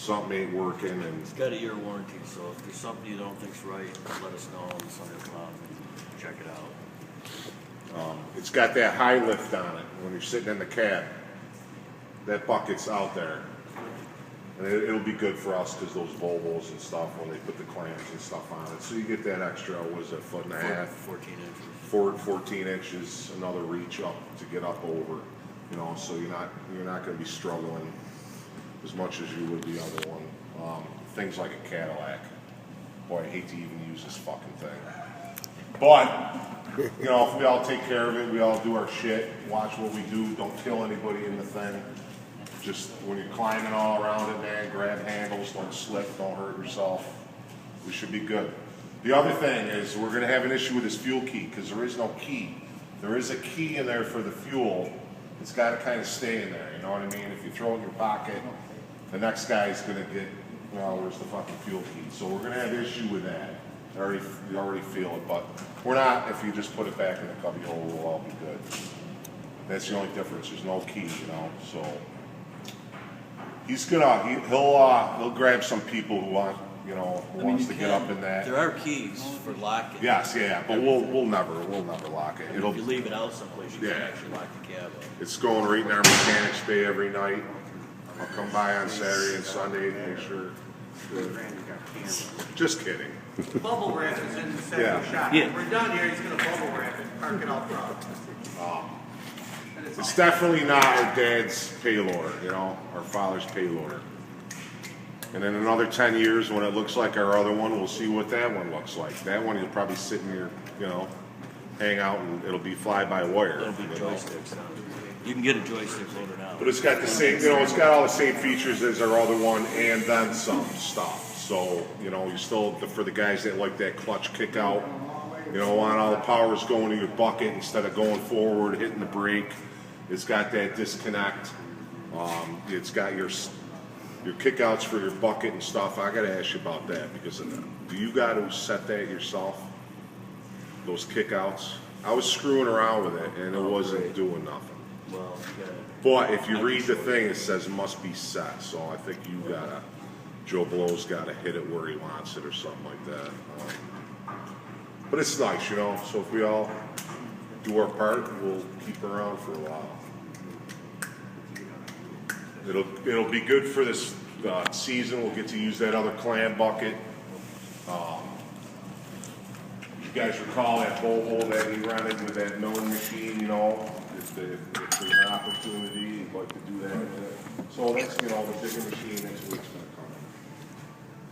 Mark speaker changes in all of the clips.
Speaker 1: something ain't working. And
Speaker 2: it's got a year warranty, so if there's something you don't think's right, let us know and somebody will come out and check it out.
Speaker 1: It's got that high lift on it when you're sitting in the cab. That bucket's out there. And it'll be good for us because those Volvos and stuff, when they put the clamps and stuff on it. So you get that extra, what is it, 1.5 foot?
Speaker 2: 14 inches.
Speaker 1: 14 inches, another reach up to get up over. You know, so you're not going to be struggling as much as you would the other one. Things like a Cadillac. Boy, I hate to even use this fucking thing. But, you know, if we all take care of it, we all do our shit, watch what we do, don't kill anybody in the thing. Just when you're climbing all around it, man, grab handles, don't slip, don't hurt yourself. We should be good. The other thing is we're going to have an issue with this fuel key because there is no key. There is a key in there for the fuel. It's got to kind of stay in there, you know what I mean? If you throw it in your pocket, the next guy's going to get, well, where's the fucking fuel key? So we're going to have an issue with that. You already feel it, but we're not. If you just put it back in the cubby hole, we'll all be good. That's the only difference. There's no key, you know, so. He'll grab some people who want, you know, wants to get up in that.
Speaker 2: There are keys for locking.
Speaker 1: Yes, yeah, but we'll never lock it.
Speaker 2: If you leave it out someplace, you can't actually lock the cab up.
Speaker 1: It's going right in our mechanics bay every night. I'll come by on Saturday and Sunday to make sure. Just kidding.
Speaker 3: Bubble wrap is in the second shot.
Speaker 2: Yeah.
Speaker 3: When we're done here, he's going to bubble wrap it, park it out front.
Speaker 1: It's definitely not our dad's Paylor, you know, our father's Paylor. And in another 10 years, when it looks like our other one, we'll see what that one looks like. That one, you'll probably sit in your, you know, hang out, and it'll be fly-by-wire.
Speaker 2: It'll be joysticks now. You can get a joystick loaded out.
Speaker 1: But it's got the same, you know, it's got all the same features as our other one, and then some stuff. So, you know, you still, for the guys that like that clutch kick out, you know, want all the powers going to your bucket instead of going forward, hitting the brake. It's got that disconnect. It's got your kickouts for your bucket and stuff. I got to ask you about that because do you got to set that yourself? Those kickouts. I was screwing around with it and it wasn't doing nothing.
Speaker 2: Well, yeah.
Speaker 1: But if you read the thing, it says it must be set. So I think Joe Blow's got to hit it where he wants it or something like that. But it's nice, you know. So if we all do our part, we'll keep around for a while. It'll be good for this season. We'll get to use that other clam bucket. You guys recall that Volvo that he rented with that milling machine, you know? If there's an opportunity, you'd like to do that with it. So that's, you know, the bigger machine next week's going to come in.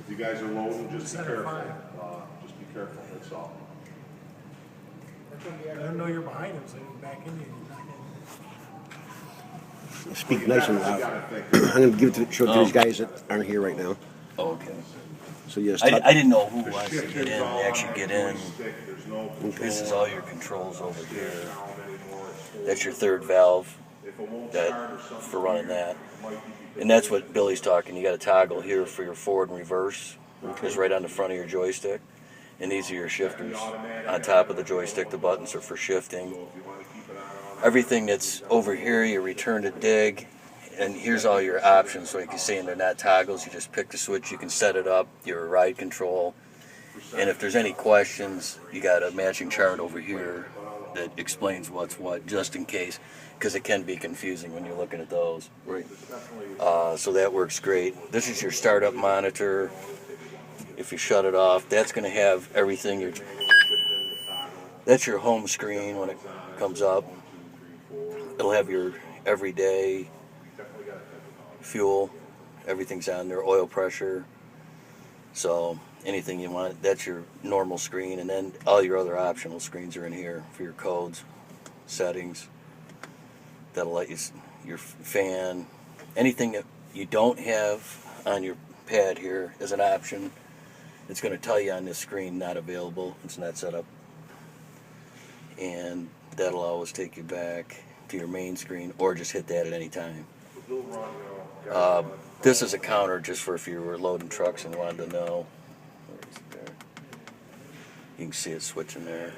Speaker 1: If you guys are loading, just be careful. Just be careful, that's all.
Speaker 4: I don't know you're behind him, so you back in you.
Speaker 5: Speak nice and loud. I'm going to give it to show it to these guys that aren't here right now.
Speaker 2: Oh, okay.
Speaker 5: So yes,
Speaker 2: I didn't know who wants to get in. Actually get in. This is all your controls over here. That's your third valve for running that. And that's what Billy's talking. You got a toggle here for your forward and reverse. It's right on the front of your joystick. And these are your shifters. On top of the joystick, the buttons are for shifting. Everything that's over here, you return to dig. And here's all your options. So you can see they're not toggles. You just pick the switch. You can set it up, your ride control. And if there's any questions, you got a matching chart over here that explains what's what, just in case, because it can be confusing when you're looking at those.
Speaker 5: Right.
Speaker 2: So that works great. This is your startup monitor. If you shut it off, that's going to have everything. That's your home screen when it comes up. It'll have your everyday fuel. Everything's on there, oil pressure. So anything you want, that's your normal screen. And then all your other optional screens are in here for your codes, settings. That'll let you, your fan, anything that you don't have on your pad here as an option, it's going to tell you on this screen not available. It's not set up. And that'll always take you back to your main screen, or just hit that at any time. This is a counter just for if you were loading trucks and wanted to know. Where is it there? You can see it switching there.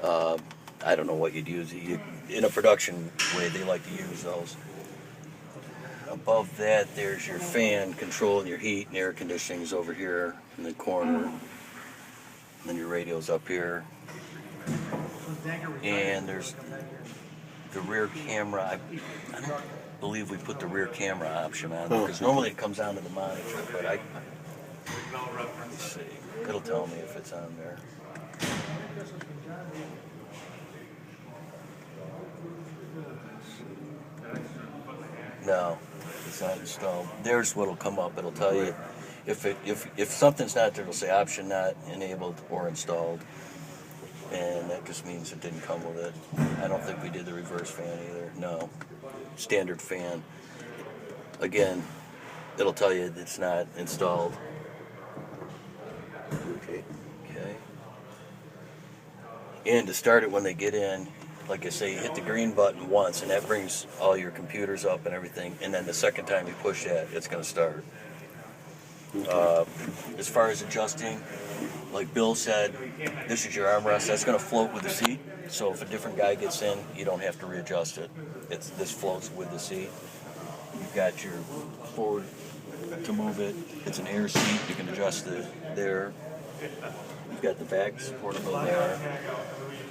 Speaker 2: I don't know what you'd use. In a production way, they like to use those. above that, there's your fan control and your heat and air conditioning's over here in the corner. And then your radio's up here. And there's the rear camera. I don't believe we put the rear camera option on there because normally it comes onto the monitor, but let me see. It'll tell me if it's on there. No, it's not installed. There's what'll come up. It'll tell you if something's not there. It'll say option not enabled or installed, and that just means it didn't come with it. I don't think we did the reverse fan either. No, standard fan. Again, it'll tell you it's not installed.
Speaker 5: Okay.
Speaker 2: Okay. And to start it when they get in, like I say, you hit the green button once, and that brings all your computers up and everything. And then the second time you push that, it's going to start. As far as adjusting, like Bill said, this is your armrest. That's going to float with the seat. So if a different guy gets in, you don't have to readjust it. This floats with the seat. You've got your forward to move it. It's an air seat. You can adjust there. You've got the back supportable there.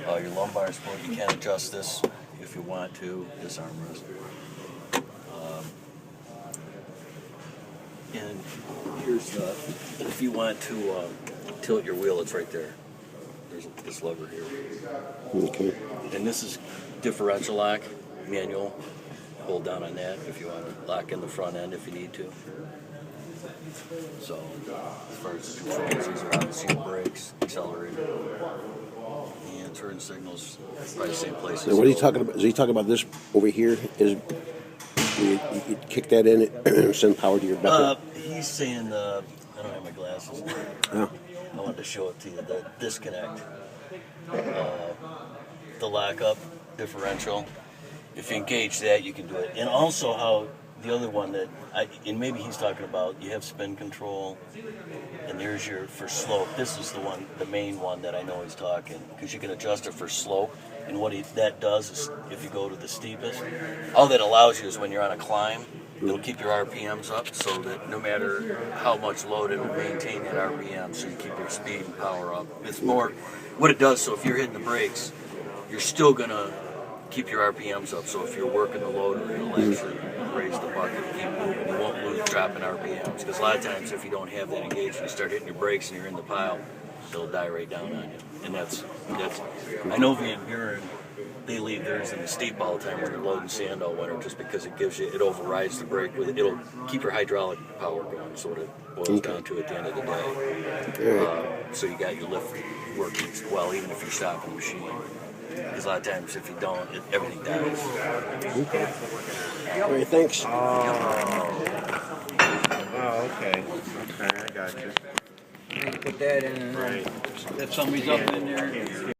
Speaker 2: Your lumbar support, you can adjust this if you want to, this armrest. And here's if you want to tilt your wheel, it's right there. There's this lever here.
Speaker 5: Okay.
Speaker 2: And this is differential lock, manual. Hold down on that if you want to lock in the front end if you need to. So, as far as the controls, these are obviously your brakes, accelerator, and turn signals, probably the same place.
Speaker 5: Now, what are you talking about? Is he talking about this over here? Is you kick that in and send power to your bucket?
Speaker 2: He's saying I don't have my glasses.
Speaker 5: Oh.
Speaker 2: I wanted to show it to you. The disconnect, the lockup differential. If you engage that, you can do it. And also how the other one and maybe he's talking about, you have spin control, and there's your for slope. This is the main one that I know he's talking, because you can adjust it for slope. And what that does is, if you go to the steepest, all that allows you is when you're on a climb, it'll keep your RPMs up, so that no matter how much load, it'll maintain that RPM, so you keep your speed and power up. It's more what it does. So if you're hitting the brakes, you're still gonna keep your RPMs up. So if you're working the loader, it'll actually raise the bucket and keep moving. You won't lose dropping RPMs, because a lot of times if you don't have that engaged, you start hitting your brakes and you're in the pile, it'll die right down on you. And that's. I know Van Buren, they leave theirs in the steep all the time when they're loading sand all winter, just because it overrides the brake. It'll keep your hydraulic power going. So what it boils down to at the end of the day. So you got your lift working well, even if you're stopping the machine. Because a lot of times, if you don't, everything dies.
Speaker 5: Okay. All right, thanks.
Speaker 3: Oh, okay. Okay, I got you.
Speaker 6: Put that in and then if somebody's up in there.